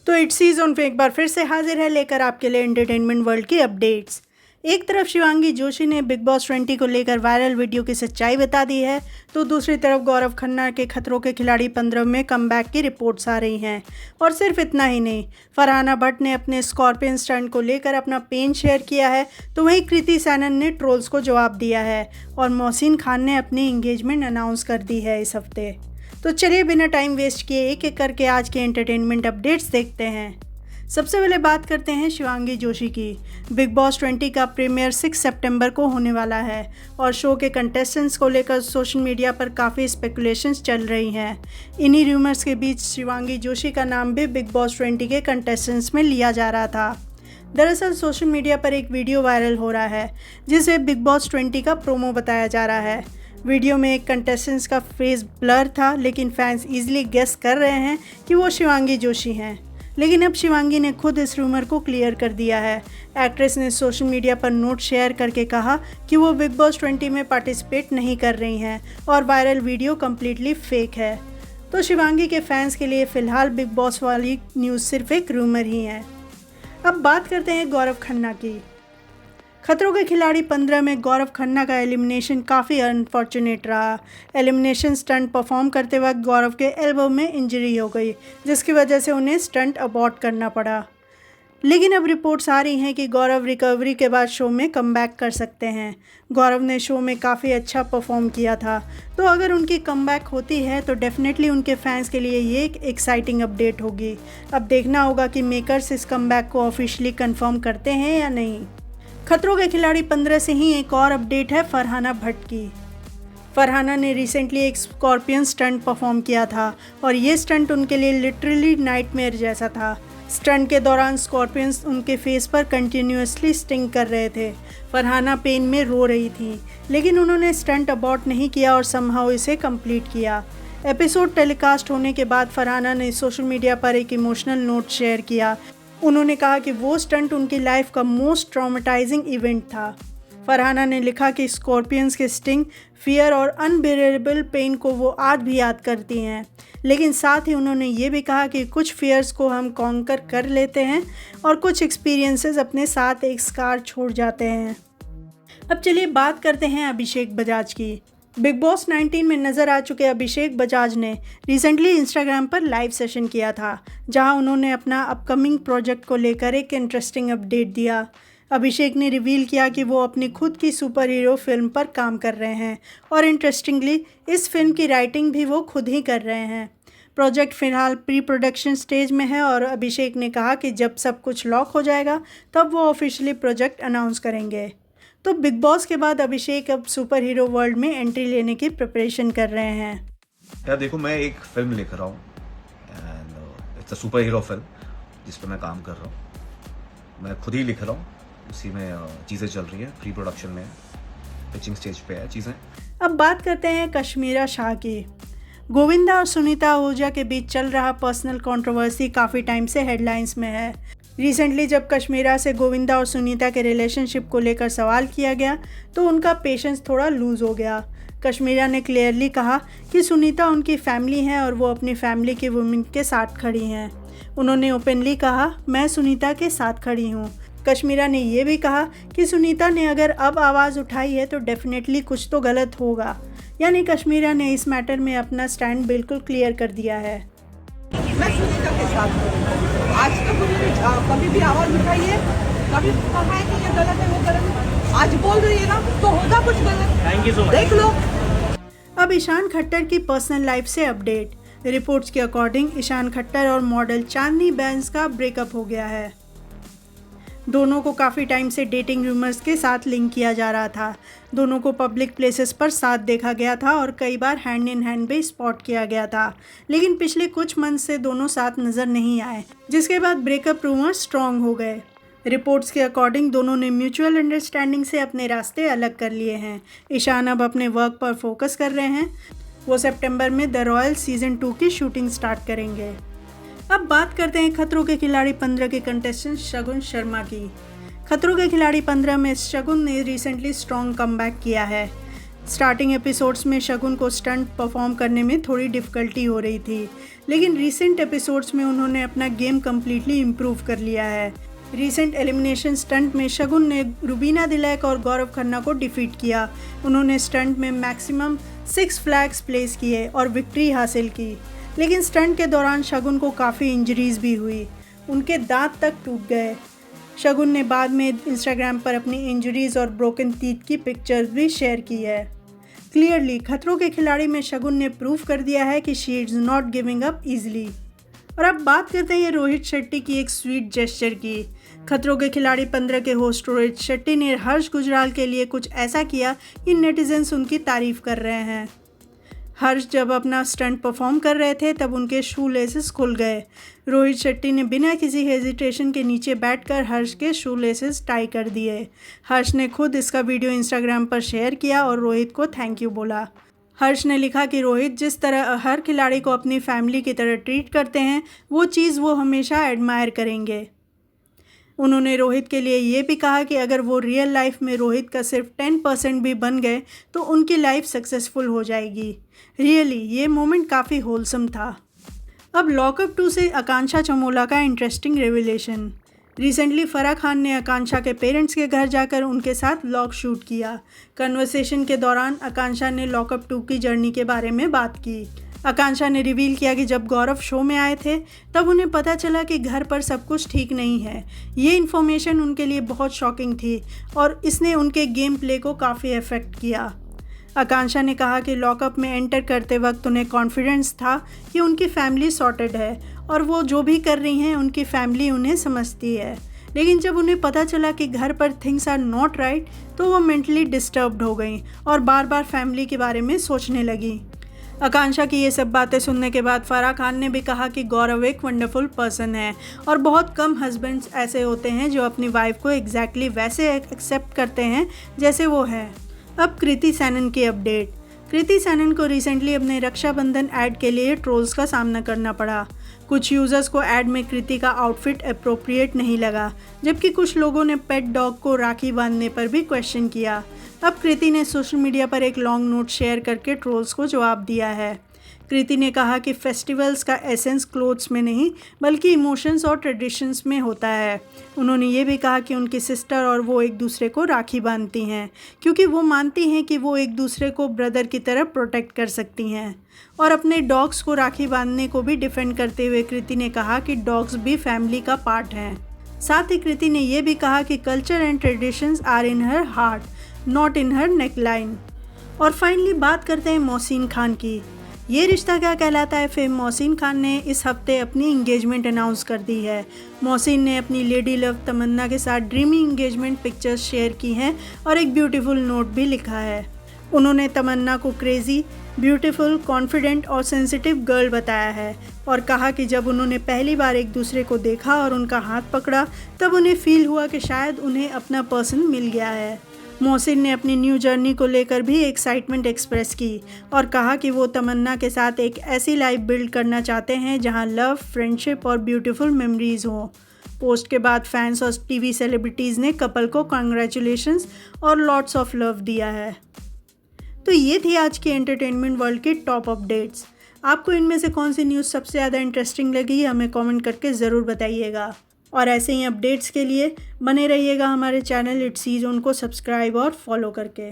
तो it's season पे एक बार फिर से हाजिर है लेकर आपके लिए एंटरटेनमेंट वर्ल्ड की अपडेट्स। एक तरफ शिवांगी जोशी ने बिग बॉस 20 को लेकर वायरल वीडियो की सच्चाई बता दी है, तो दूसरी तरफ गौरव खन्ना के खतरों के खिलाड़ी 15 में कमबैक की रिपोर्ट्स आ रही हैं। और सिर्फ इतना ही नहीं, फरहाना भट्ट ने अपने स्कॉर्पियन स्टंट को लेकर अपना पेन शेयर किया है, तो वहीं कृति सैनन ने ट्रोल्स को जवाब दिया है और मोहसिन खान ने अपनी एंगेजमेंट अनाउंस कर दी है इस हफ्ते। तो चलिए बिना टाइम वेस्ट किए एक एक करके आज के एंटरटेनमेंट अपडेट्स देखते हैं। सबसे पहले बात करते हैं शिवांगी जोशी की। बिग बॉस 20 का प्रीमियर 6 सितंबर को होने वाला है और शो के कंटेस्टेंट्स को लेकर सोशल मीडिया पर काफ़ी स्पेकुलेशंस चल रही हैं। इन्हीं रूमर्स के बीच शिवांगी जोशी का नाम भी बिग बॉस 20 के कंटेस्टेंट्स में लिया जा रहा था। दरअसल सोशल मीडिया पर एक वीडियो वायरल हो रहा है जिसमें बिग बॉस 20 का प्रोमो बताया जा रहा है। वीडियो में एक कंटेस्टेंट्स का फेस ब्लर था, लेकिन फैंस इजीली गेस कर रहे हैं कि वो शिवांगी जोशी हैं। लेकिन अब शिवांगी ने खुद इस रूमर को क्लियर कर दिया है। एक्ट्रेस ने सोशल मीडिया पर नोट शेयर करके कहा कि वो बिग बॉस 20 में पार्टिसिपेट नहीं कर रही हैं और वायरल वीडियो कम्प्लीटली फेक है। तो शिवांगी के फैंस के लिए फ़िलहाल बिग बॉस वाली न्यूज़ सिर्फ एक रूमर ही है। अब बात करते हैं गौरव खन्ना की। खतरों के खिलाड़ी 15 में गौरव खन्ना का एलिमिनेशन काफ़ी अनफॉर्चुनेट रहा। एलिमिनेशन स्टंट परफॉर्म करते वक्त गौरव के एल्बो में इंजरी हो गई, जिसकी वजह से उन्हें स्टंट अबॉर्ट करना पड़ा। लेकिन अब रिपोर्ट्स आ रही हैं कि गौरव रिकवरी के बाद शो में कमबैक कर सकते हैं। गौरव ने शो में काफ़ी अच्छा परफॉर्म किया था, तो अगर उनकी कमबैक होती है तो डेफिनेटली उनके फैंस के लिए ये एक एक्साइटिंग अपडेट होगी। अब देखना होगा कि मेकर्स इस कमबैक को ऑफिशियली कंफर्म करते हैं या नहीं। खतरों के खिलाड़ी 15 से ही एक और अपडेट है फरहाना भट्ट की। फरहाना ने रिसेंटली एक स्कॉर्पियन स्टंट परफॉर्म किया था और ये स्टंट उनके लिए लिटरली नाइटमेयर जैसा था। स्टंट के दौरान स्कॉर्पियंस उनके फेस पर कंटिन्यूसली स्टिंग कर रहे थे। फरहाना पेन में रो रही थी, लेकिन उन्होंने स्टंट अबॉर्ट नहीं किया और समहाउ इसे कंप्लीट किया। एपिसोड टेलीकास्ट होने के बाद फरहाना ने सोशल मीडिया पर एक इमोशनल नोट शेयर किया। उन्होंने कहा कि वो स्टंट उनकी लाइफ का मोस्ट ट्रॉमेटाइजिंग इवेंट था। फरहाना ने लिखा कि स्कॉर्पियंस के स्टिंग, फियर और अनबेरेबल पेन को वो आज भी याद करती हैं, लेकिन साथ ही उन्होंने ये भी कहा कि कुछ फियर्स को हम कॉन्कर कर लेते हैं और कुछ एक्सपीरियंसेस अपने साथ एक स्कार छोड़ जाते हैं। अब चलिए बात करते हैं अभिषेक बजाज की। बिग बॉस 19 में नज़र आ चुके अभिषेक बजाज ने रिसेंटली इंस्टाग्राम पर लाइव सेशन किया था, जहां उन्होंने अपना अपकमिंग प्रोजेक्ट को लेकर एक इंटरेस्टिंग अपडेट दिया। अभिषेक ने रिवील किया कि वो अपनी खुद की सुपर हीरो फिल्म पर काम कर रहे हैं और इंटरेस्टिंगली इस फिल्म की राइटिंग भी वो खुद ही कर रहे हैं। प्रोजेक्ट फ़िलहाल प्री प्रोडक्शन स्टेज में है और अभिषेक ने कहा कि जब सब कुछ लॉक हो जाएगा तब वो ऑफिशियली प्रोजेक्ट अनाउंस करेंगे। तो बिग बॉस के बाद अभिषेक अब सुपर हीरो वर्ल्ड में एंट्री लेने की प्रिपरेशन कर रहे हैं। यार देखो, मैं एक फिल्म लिख रहा हूँ and it's a super hero film जिस पर मैं काम कर रहा हूँ। मैं खुद ही लिख रहा हूँ, उसी में चीज़ें चल रही हैं, प्री प्रोडक्शन में, पिचिंग स्टेज पे है चीज़ें। अब बात करते हैं कश्मीरा शाह की। गोविंदा और सुनीता आहूजा के बीच चल रहा पर्सनल कंट्रोवर्सी काफ़ी टाइम से हेडलाइंस में है। रिसेंटली जब कश्मीरा से गोविंदा और सुनीता के रिलेशनशिप को लेकर सवाल किया गया तो उनका पेशेंस थोड़ा लूज़ हो गया। कश्मीरा ने क्लियरली कहा कि सुनीता उनकी फैमिली हैं और वो अपनी फैमिली की वुमेन के साथ खड़ी हैं। उन्होंने ओपनली कहा, मैं सुनीता के साथ खड़ी हूँ। कश्मीरा ने ये भी कहा कि सुनीता ने अगर अब आवाज़ उठाई है तो डेफिनेटली कुछ तो गलत होगा। यानी कश्मीरा ने इस मैटर में अपना स्टैंड बिल्कुल क्लियर कर दिया है। मैं सुनीता के साथ हूँ। आज तक उन्होंने कभी भी आवाज़ उठाई है, कभी कहा है कि ये गलत है वो गलत है। आज बोल रही है ना तो होगा कुछ गलत। Thank you so much. देख लो। अब ईशान खट्टर की पर्सनल लाइफ से अपडेट। रिपोर्ट्स के अकॉर्डिंग ईशान खट्टर और मॉडल चांदनी बैंस का ब्रेकअप हो गया है। दोनों को काफ़ी टाइम से डेटिंग रूमर्स के साथ लिंक किया जा रहा था। दोनों को पब्लिक प्लेसेस पर साथ देखा गया था और कई बार हैंड इन हैंड भी स्पॉट किया गया था, लेकिन पिछले कुछ मंथ से दोनों साथ नज़र नहीं आए, जिसके बाद ब्रेकअप रूमर्स स्ट्रॉन्ग हो गए। रिपोर्ट्स के अकॉर्डिंग दोनों ने म्यूचुअल अंडरस्टैंडिंग से अपने रास्ते अलग कर लिए हैं। ईशान अब अपने वर्क पर फोकस कर रहे हैं। वो सितंबर में द रॉयल सीज़न 2 की शूटिंग स्टार्ट करेंगे। अब बात करते हैं खतरों के खिलाड़ी 15 के कंटेस्टेंट शगुन शर्मा की। खतरों के खिलाड़ी 15 में शगुन ने रिसेंटली स्ट्रॉन्ग कमबैक किया है। स्टार्टिंग एपिसोड्स में शगुन को स्टंट परफॉर्म करने में थोड़ी डिफ़िकल्टी हो रही थी, लेकिन रीसेंट एपिसोड्स में उन्होंने अपना गेम कम्प्लीटली इम्प्रूव कर लिया है। रीसेंट एलिमिनेशन स्टंट में शगुन ने रुबीना दिलैक और गौरव खन्ना को डिफीट किया। उन्होंने स्टंट में मैक्सिमम 6 फ्लैग्स प्लेस किए और विक्ट्री हासिल की, लेकिन स्टंट के दौरान शगुन को काफ़ी इंजरीज भी हुई, उनके दांत तक टूट गए। शगुन ने बाद में इंस्टाग्राम पर अपनी इंजरीज और ब्रोकन टीथ की पिक्चर्स भी शेयर की है। क्लियरली खतरों के खिलाड़ी में शगुन ने प्रूव कर दिया है कि she is not giving up easily. और अब बात करते हैं रोहित शेट्टी की एक स्वीट जेस्चर की। खतरों के खिलाड़ी 15 के होस्ट रोहित शेट्टी ने हर्ष गुजराल के लिए कुछ ऐसा किया कि नेटिजन्स उनकी तारीफ कर रहे हैं। हर्ष जब अपना स्टंट परफॉर्म कर रहे थे तब उनके शू लेसेस खुल गए। रोहित शेट्टी ने बिना किसी हेजिटेशन के नीचे बैठकर हर्ष के शू लेसेस टाई कर दिए। हर्ष ने खुद इसका वीडियो इंस्टाग्राम पर शेयर किया और रोहित को थैंक यू बोला। हर्ष ने लिखा कि रोहित जिस तरह हर खिलाड़ी को अपनी फैमिली की तरह ट्रीट करते हैं, वो चीज़ वो हमेशा एडमायर करेंगे। उन्होंने रोहित के लिए ये भी कहा कि अगर वो रियल लाइफ में रोहित का सिर्फ 10% भी बन गए तो उनकी लाइफ सक्सेसफुल हो जाएगी। रियली ये मोमेंट काफ़ी होलसम था। अब लॉकअप 2 से आकांक्षा चमोला का interesting revelation. Recently Farah Khan ने आकांक्षा के पेरेंट्स के घर जाकर उनके साथ व्लॉग शूट किया। कन्वर्सेशन के दौरान आकांक्षा ने लॉकअप 2 की जर्नी के बारे में बात की। आकांक्षा ने रिवील किया कि जब गौरव शो में आए थे तब उन्हें पता चला कि घर पर सब कुछ ठीक नहीं है। ये इन्फॉर्मेशन उनके लिए बहुत शॉकिंग थी और इसने उनके गेम प्ले को काफ़ी अफेक्ट किया। आकांक्षा ने कहा कि लॉकअप में एंटर करते वक्त उन्हें कॉन्फिडेंस था कि उनकी फैमिली सॉर्टेड है और वो जो भी कर रही हैं उनकी फैमिली उन्हें समझती है, लेकिन जब उन्हें पता चला कि घर पर थिंग्स आर नॉट राइट तो वो मेंटली डिस्टर्ब्ड हो गई और बार बार फैमिली के बारे में सोचने लगी। आकांक्षा की ये सब बातें सुनने के बाद फराह खान ने भी कहा कि गौरव एक वंडरफुल पर्सन है और बहुत कम हस्बैंड्स ऐसे होते हैं जो अपनी वाइफ को एग्जैक्टली वैसे एक्सेप्ट करते हैं जैसे वो है। अब कृति सैनन की अपडेट। कृति सैनन को रिसेंटली अपने रक्षाबंधन ऐड के लिए ट्रोल्स का सामना करना पड़ा। कुछ यूज़र्स को ऐड में कृति का आउटफिट अप्रोप्रिएट नहीं लगा, जबकि कुछ लोगों ने पेट डॉग को राखी बांधने पर भी क्वेश्चन किया। अब कृति ने सोशल मीडिया पर एक लॉन्ग नोट शेयर करके ट्रोल्स को जवाब दिया है। कृति ने कहा कि फेस्टिवल्स का एसेंस क्लोथ्स में नहीं बल्कि इमोशंस और ट्रेडिशंस में होता है। उन्होंने ये भी कहा कि उनकी सिस्टर और वो एक दूसरे को राखी बांधती हैं क्योंकि वो मानती हैं कि वो एक दूसरे को ब्रदर की तरह प्रोटेक्ट कर सकती हैं। और अपने डॉग्स को राखी बांधने को भी डिफेंड करते हुए कृति ने कहा कि डॉग्स भी फैमिली का पार्ट हैं। साथ ही कृति ने यह भी कहा कि culture and traditions are in her heart, not in her neckline. और फाइनली बात करते हैं मोहसिन खान की। ये रिश्ता क्या कहलाता है फेम मोहसिन खान ने इस हफ्ते अपनी इंगेजमेंट अनाउंस कर दी है। मोहसिन ने अपनी लेडी लव तमन्ना के साथ ड्रीमी इंगेजमेंट पिक्चर्स शेयर की हैं और एक ब्यूटीफुल नोट भी लिखा है। उन्होंने तमन्ना को क्रेजी, ब्यूटीफुल, कॉन्फिडेंट और सेंसिटिव गर्ल बताया है और कहा कि जब उन्होंने पहली बार एक दूसरे को देखा और उनका हाथ पकड़ा तब उन्हें फील हुआ कि शायद उन्हें अपना पर्सन मिल गया है। मोहसिन ने अपनी न्यू जर्नी को लेकर भी एक्साइटमेंट एक्सप्रेस की और कहा कि वो तमन्ना के साथ एक ऐसी लाइफ बिल्ड करना चाहते हैं जहां लव, फ्रेंडशिप और ब्यूटीफुल मेमोरीज हों। पोस्ट के बाद फैंस और टीवी सेलिब्रिटीज़ ने कपल को कांग्रेचुलेशंस और लॉट्स ऑफ लव दिया है। तो ये थी आज की एंटरटेनमेंट वर्ल्ड की टॉप अपडेट्स। आपको इनमें से कौन सी न्यूज़ सबसे ज़्यादा इंटरेस्टिंग लगी हमें कमेंट करके ज़रूर बताइएगा। और ऐसे ही अपडेट्स के लिए बने रहिएगा हमारे चैनल इट्स सी ज़ोन को सब्सक्राइब और फॉलो करके।